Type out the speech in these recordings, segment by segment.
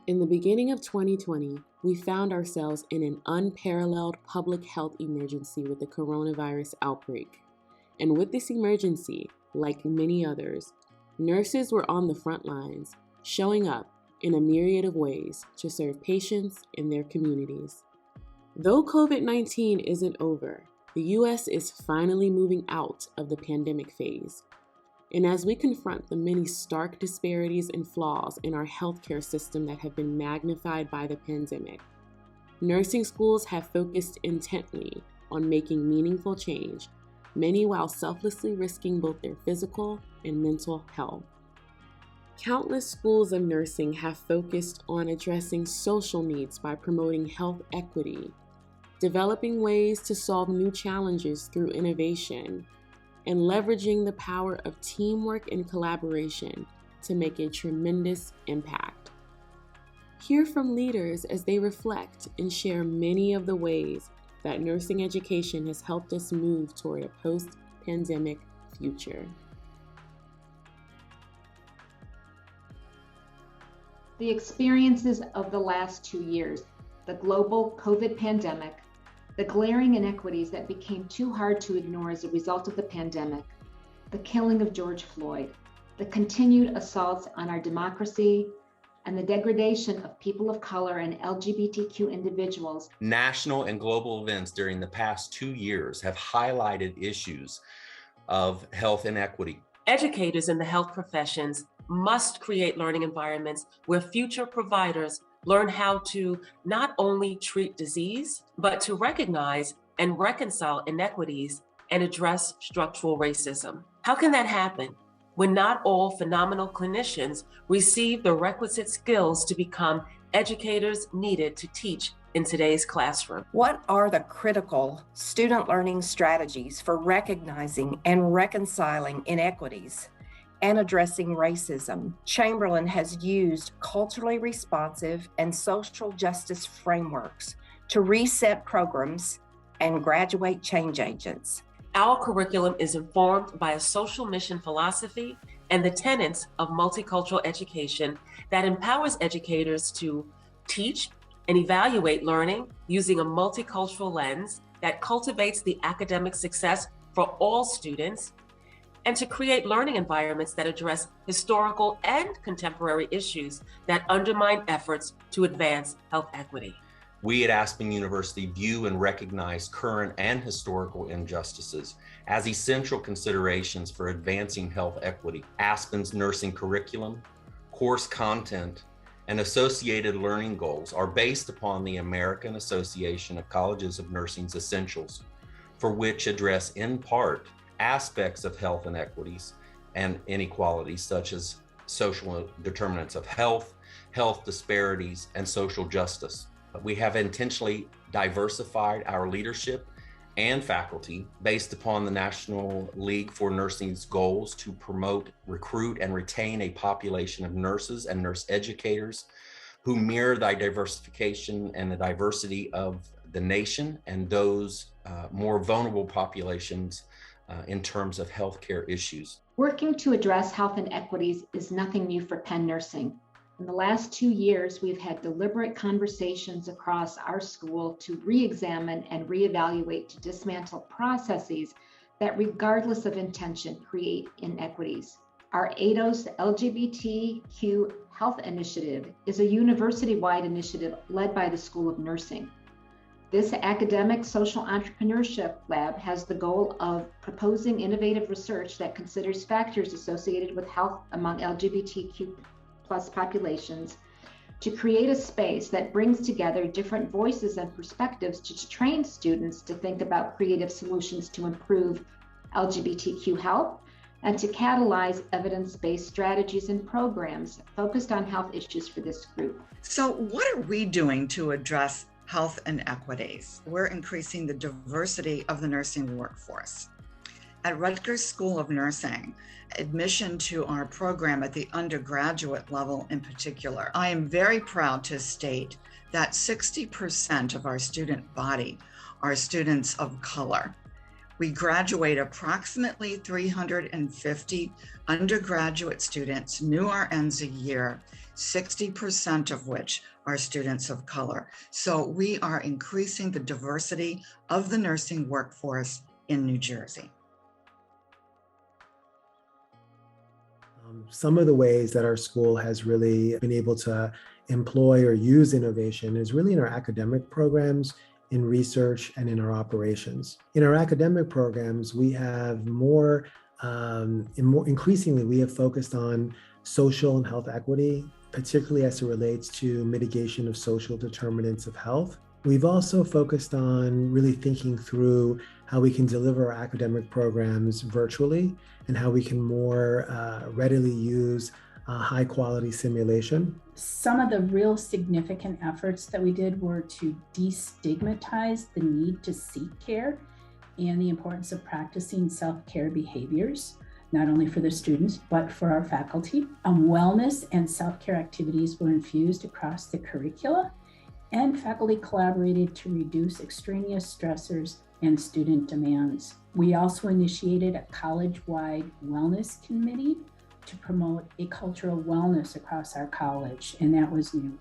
In the beginning of 2020, we found ourselves in an unparalleled public health emergency with the coronavirus outbreak. And with this emergency, like many others, nurses were on the front lines, showing up in a myriad of ways to serve patients in their communities. Though COVID-19 isn't over, the U.S. is finally moving out of the pandemic phase. And as we confront the many stark disparities and flaws in our healthcare system that have been magnified by the pandemic, nursing schools have focused intently on making meaningful change, many while selflessly risking both their physical and mental health. Countless schools of nursing have focused on addressing social needs by promoting health equity, developing ways to solve new challenges through innovation, and leveraging the power of teamwork and collaboration to make a tremendous impact. Hear from leaders as they reflect and share many of the ways that nursing education has helped us move toward a post-pandemic future. The experiences of the last 2 years, the global COVID pandemic, the glaring inequities that became too hard to ignore as a result of the pandemic, the killing of George Floyd, the continued assaults on our democracy, and the degradation of people of color and LGBTQ individuals. National and global events during the past 2 years have highlighted issues of health inequity. Educators in the health professions must create learning environments where future providers learn how to not only treat disease, but to recognize and reconcile inequities and address structural racism. How can that happen when not all phenomenal clinicians receive the requisite skills to become educators needed to teach in today's classroom? What are the critical student learning strategies for recognizing and reconciling inequities and addressing racism? Chamberlain has used culturally responsive and social justice frameworks to reset programs and graduate change agents. Our curriculum is informed by a social mission philosophy and the tenets of multicultural education that empowers educators to teach and evaluate learning using a multicultural lens that cultivates the academic success for all students, and to create learning environments that address historical and contemporary issues that undermine efforts to advance health equity. We at Aspen University view and recognize current and historical injustices as essential considerations for advancing health equity. Aspen's nursing curriculum, course content, and associated learning goals are based upon the American Association of Colleges of Nursing's essentials, for which address in part aspects of health inequities and inequalities such as social determinants of health, health disparities, and social justice. We have intentionally diversified our leadership and faculty based upon the National League for Nursing's goals to promote, recruit, and retain a population of nurses and nurse educators who mirror the diversification and the diversity of the nation and those more vulnerable populations in terms of healthcare issues. Working to address health inequities is nothing new for Penn Nursing. In the last 2 years, we've had deliberate conversations across our school to re-examine and reevaluate to dismantle processes that, regardless of intention, create inequities. Our ADOS LGBTQ Health Initiative is a university-wide initiative led by the School of Nursing. This academic social entrepreneurship lab has the goal of proposing innovative research that considers factors associated with health among LGBTQ+ populations to create a space that brings together different voices and perspectives to train students to think about creative solutions to improve LGBTQ health and to catalyze evidence-based strategies and programs focused on health issues for this group. So what are we doing to address health inequities? We're increasing the diversity of the nursing workforce. At Rutgers School of Nursing, admission to our program at the undergraduate level in particular, I am very proud to state that 60% of our student body are students of color. We graduate approximately 350 undergraduate students, new RNs a year, 60% of which are students of color. So we are increasing the diversity of the nursing workforce in New Jersey. Some of the ways that our school has really been able to employ or use innovation is really in our academic programs, in research, and in our operations. In our academic programs, we have increasingly, we have focused on social and health equity, particularly as it relates to mitigation of social determinants of health. We've also focused on really thinking through how we can deliver our academic programs virtually and how we can more readily use high quality simulation. Some of the real significant efforts that we did were to destigmatize the need to seek care and the importance of practicing self-care behaviors, not only for the students, but for our faculty. Wellness and self-care activities were infused across the curricula, and faculty collaborated to reduce extraneous stressors and student demands. We also initiated a college-wide wellness committee to promote a culture of wellness across our college, and that was new.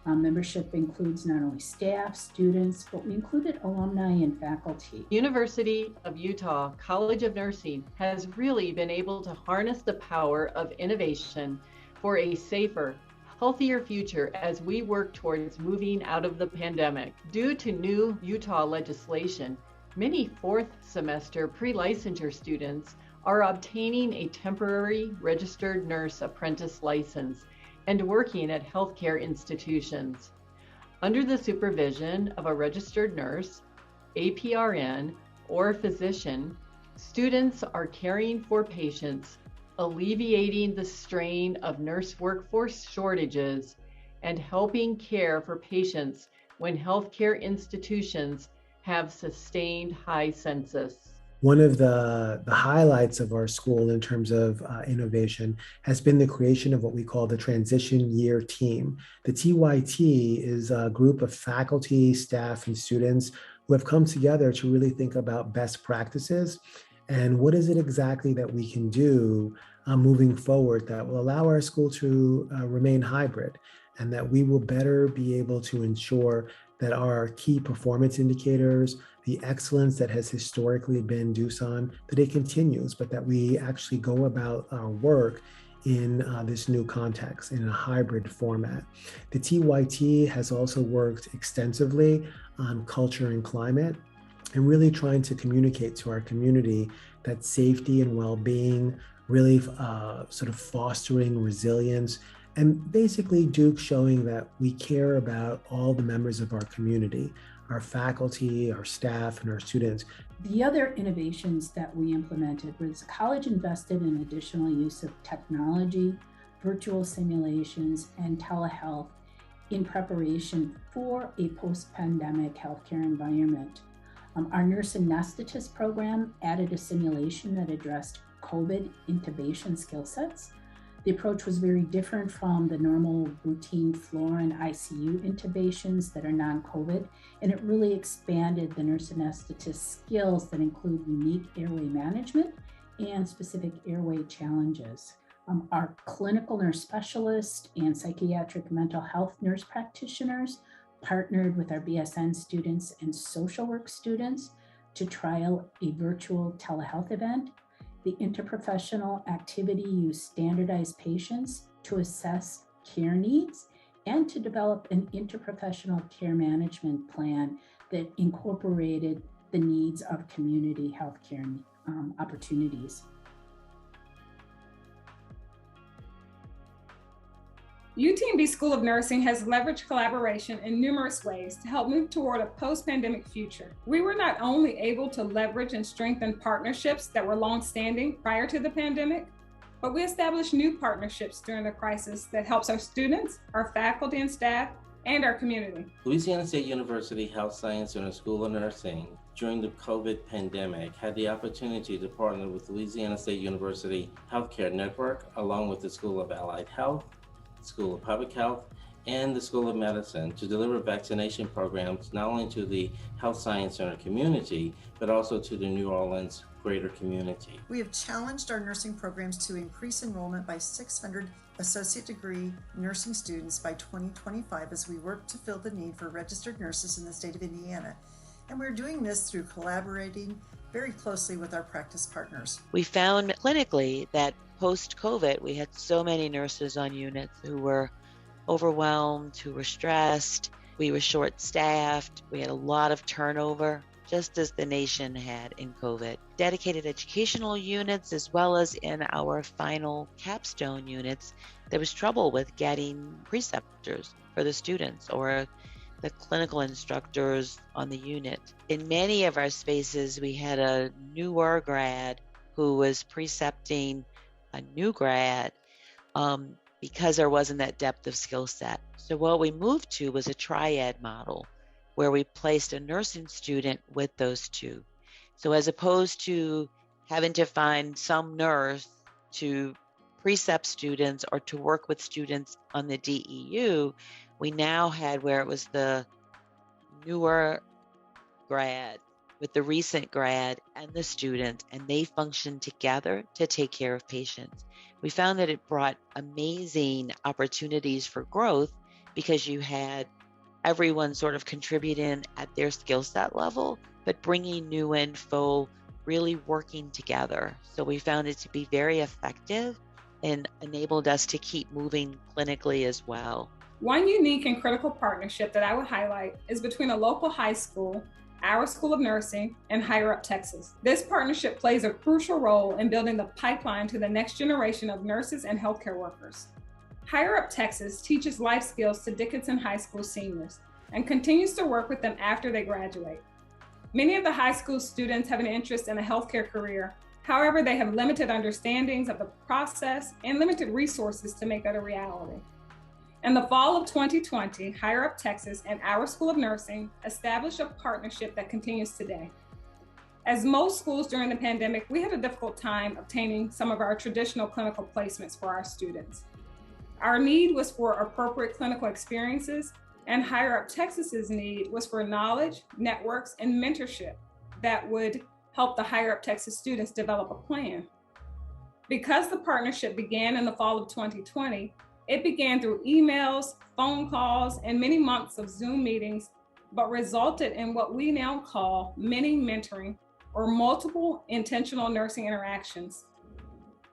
Membership includes not only staff, students, but we included alumni and faculty. University of Utah College of Nursing has really been able to harness the power of innovation for a safer, healthier future as we work towards moving out of the pandemic. Due to new Utah legislation, many fourth semester pre-licensure students are obtaining a temporary registered nurse apprentice license and working at healthcare institutions. Under the supervision of a registered nurse, APRN, or physician, students are caring for patients, alleviating the strain of nurse workforce shortages, and helping care for patients when healthcare institutions have sustained high census. One of the highlights of our school in terms of innovation has been the creation of what we call the Transition Year Team. The TYT is a group of faculty, staff, and students who have come together to really think about best practices and what is it exactly that we can do moving forward that will allow our school to remain hybrid, and that we will better be able to ensure that our key performance indicators, the excellence that has historically been Doosan, that it continues, but that we actually go about our work in this new context, in a hybrid format. The TYT has also worked extensively on culture and climate, and really trying to communicate to our community that safety and well-being, really sort of fostering resilience, and basically Duke showing that we care about all the members of our community, our faculty, our staff, and our students. The other innovations that we implemented was the college invested in additional use of technology, virtual simulations, and telehealth in preparation for a post-pandemic healthcare environment. Our nurse anesthetist program added a simulation that addressed COVID intubation skill sets. The approach was very different from the normal routine floor and ICU intubations that are non-COVID, and it really expanded the nurse anesthetist skills that include unique airway management and specific airway challenges. Our clinical nurse specialists and psychiatric mental health nurse practitioners partnered with our BSN students and social work students to trial a virtual telehealth event. The interprofessional activity used standardized patients to assess care needs and to develop an interprofessional care management plan that incorporated the needs of community healthcare opportunities. UTMB School of Nursing has leveraged collaboration in numerous ways to help move toward a post-pandemic future. We were not only able to leverage and strengthen partnerships that were long-standing prior to the pandemic, but we established new partnerships during the crisis that helps our students, our faculty and staff, and our community. Louisiana State University Health Science Center School of Nursing during the COVID pandemic had the opportunity to partner with Louisiana State University Healthcare Network, along with the School of Allied Health, School of Public Health, and the School of Medicine to deliver vaccination programs not only to the Health Science Center community, but also to the New Orleans greater community. We have challenged our nursing programs to increase enrollment by 600 associate degree nursing students by 2025 as we work to fill the need for registered nurses in the state of Indiana. And we're doing this through collaborating very closely with our practice partners. We found clinically that post-COVID, we had so many nurses on units who were overwhelmed, who were stressed, we were short-staffed, we had a lot of turnover, just as the nation had in COVID. Dedicated educational units, as well as in our final capstone units, there was trouble with getting preceptors for the students or the clinical instructors on the unit. In many of our spaces, we had a newer grad who was precepting a new grad because there wasn't that depth of skill set. So what we moved to was a triad model where we placed a nursing student with those two. So as opposed to having to find some nurse to precept students or to work with students on the DEU, we now had where it was the newer grad with the recent grad and the student, and they functioned together to take care of patients. We found that it brought amazing opportunities for growth because you had everyone sort of contributing at their skill set level, but bringing new info, really working together. So we found it to be very effective and enabled us to keep moving clinically as well. One unique and critical partnership that I would highlight is between a local high school, our School of Nursing, and Higher Up Texas. This partnership plays a crucial role in building the pipeline to the next generation of nurses and healthcare workers. Higher Up Texas teaches life skills to Dickinson High School seniors and continues to work with them after they graduate. Many of the high school students have an interest in a healthcare career. However, they have limited understandings of the process and limited resources to make that a reality. In the fall of 2020, Higher Up Texas and our School of Nursing established a partnership that continues today. As most schools during the pandemic, we had a difficult time obtaining some of our traditional clinical placements for our students. Our need was for appropriate clinical experiences, and Higher Up Texas's need was for knowledge, networks, and mentorship that would help the Higher Up Texas students develop a plan. Because the partnership began in the fall of 2020, it began through emails, phone calls, and many months of Zoom meetings, but resulted in what we now call mini mentoring or multiple intentional nursing interactions.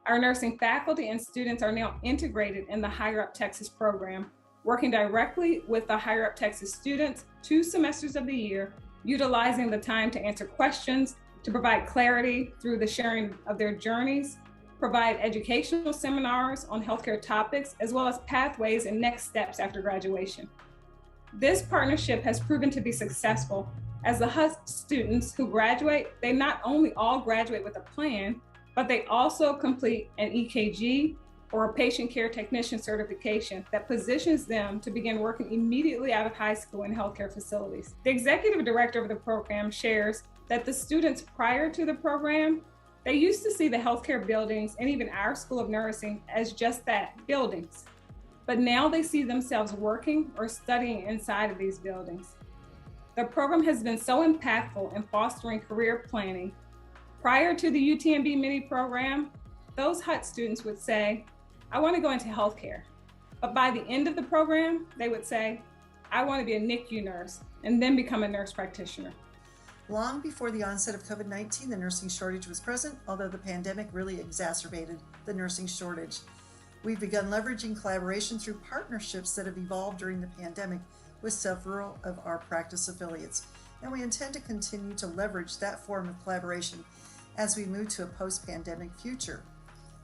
Our nursing faculty and students are now integrated in the Higher Up Texas program, working directly with the Higher Up Texas students 2 semesters of the year, utilizing the time to answer questions, to provide clarity through the sharing of their journeys, provide educational seminars on healthcare topics, as well as pathways and next steps after graduation. This partnership has proven to be successful as the HUS students who graduate, they not only all graduate with a plan, but they also complete an EKG or a patient care technician certification that positions them to begin working immediately out of high school in healthcare facilities. The executive director of the program shares that the students prior to the program, they used to see the healthcare buildings and even our School of Nursing as just that, buildings. But now they see themselves working or studying inside of these buildings. The program has been so impactful in fostering career planning. Prior to the UTMB mini program, those HUT students would say, I want to go into healthcare. But by the end of the program, they would say, I want to be a NICU nurse and then become a nurse practitioner. Long before the onset of COVID-19, the nursing shortage was present, although the pandemic really exacerbated the nursing shortage. We've begun leveraging collaboration through partnerships that have evolved during the pandemic with several of our practice affiliates, and we intend to continue to leverage that form of collaboration as we move to a post-pandemic future.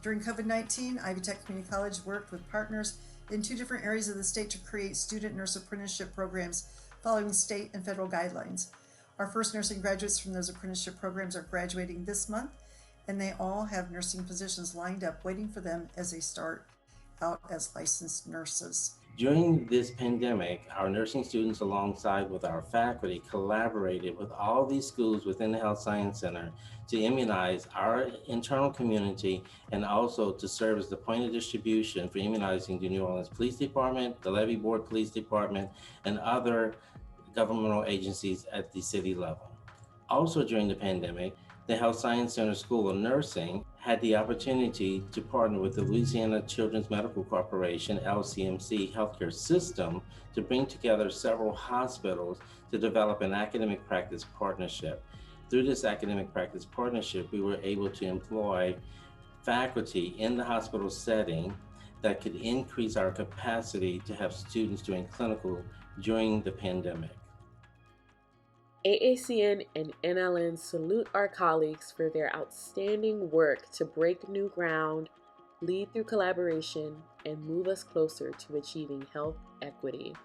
During COVID-19, Ivy Tech Community College worked with partners in 2 different areas of the state to create student nurse apprenticeship programs following state and federal guidelines. Our first nursing graduates from those apprenticeship programs are graduating this month, and they all have nursing positions lined up waiting for them as they start out as licensed nurses. During this pandemic, our nursing students, alongside with our faculty, collaborated with all these schools within the Health Science Center to immunize our internal community and also to serve as the point of distribution for immunizing the New Orleans Police Department, the Levee Board Police Department, and other governmental agencies at the city level. Also during the pandemic, the Health Science Center School of Nursing had the opportunity to partner with the Louisiana Children's Medical Corporation, LCMC healthcare system, to bring together several hospitals to develop an academic practice partnership. Through this academic practice partnership, we were able to employ faculty in the hospital setting that could increase our capacity to have students doing clinical during the pandemic. AACN and NLN salute our colleagues for their outstanding work to break new ground, lead through collaboration, and move us closer to achieving health equity.